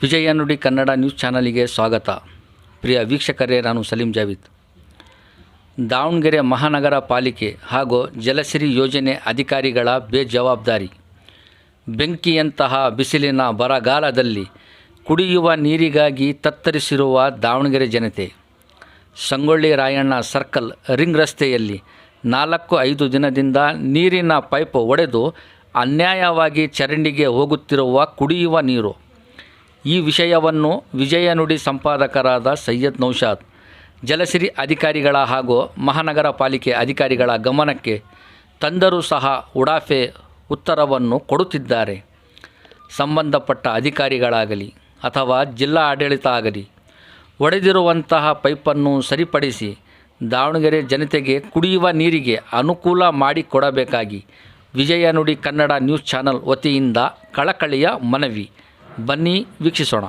ವಿಜಯ ನುಡಿ ಕನ್ನಡ ನ್ಯೂಸ್ ಚಾನಲಿಗೆ ಸ್ವಾಗತ. ಪ್ರಿಯ ವೀಕ್ಷಕರೇ, ನಾನು ಸಲೀಂ ಜಾವಿದ್. ದಾವಣಗೆರೆ ಮಹಾನಗರ ಪಾಲಿಕೆ ಹಾಗೂ ಜಲಸಿರಿ ಯೋಜನೆ ಅಧಿಕಾರಿಗಳ ಬೇಜವಾಬ್ದಾರಿ. ಬೆಂಕಿಯಂತಹ ಬಿಸಿಲಿನ ಬರಗಾಲದಲ್ಲಿ ಕುಡಿಯುವ ನೀರಿಗಾಗಿ ತತ್ತರಿಸಿರುವ ದಾವಣಗೆರೆ ಜನತೆ. ಸಂಗೊಳ್ಳಿ ರಾಯಣ್ಣ ಸರ್ಕಲ್ ರಿಂಗ್ ರಸ್ತೆಯಲ್ಲಿ 4-5 ದಿನದಿಂದ ನೀರಿನ ಪೈಪ್ ಒಡೆದು ಅನ್ಯಾಯವಾಗಿ ಚರಂಡಿಗೆ ಹೋಗುತ್ತಿರುವ ಕುಡಿಯುವ ನೀರು. ಈ ವಿಷಯವನ್ನು ವಿಜಯ ನುಡಿ ಸಂಪಾದಕರಾದ ಸೈಯದ್ ನೌಶಾದ್ ಜಲಸಿರಿ ಅಧಿಕಾರಿಗಳ ಹಾಗೂ ಮಹಾನಗರ ಪಾಲಿಕೆ ಅಧಿಕಾರಿಗಳ ಗಮನಕ್ಕೆ ತಂದರೂ ಸಹ ಉಡಾಫೆ ಉತ್ತರವನ್ನು ಕೊಡುತ್ತಿದ್ದಾರೆ. ಸಂಬಂಧಪಟ್ಟ ಅಧಿಕಾರಿಗಳಾಗಲಿ ಅಥವಾ ಜಿಲ್ಲಾ ಆಡಳಿತ ಆಗಲಿ ಒಡೆದಿರುವಂತಹ ಪೈಪನ್ನು ಸರಿಪಡಿಸಿ ದಾವಣಗೆರೆ ಜನತೆಗೆ ಕುಡಿಯುವ ನೀರಿಗೆ ಅನುಕೂಲ ಮಾಡಿಕೊಡಬೇಕಾಗಿ ವಿಜಯ ನುಡಿ ಕನ್ನಡ ನ್ಯೂಸ್ ಚಾನಲ್ ವತಿಯಿಂದ ಕಳಕಳಿಯ ಮನವಿ. ಬನ್ನಿ ವೀಕ್ಷಿಸೋಣ.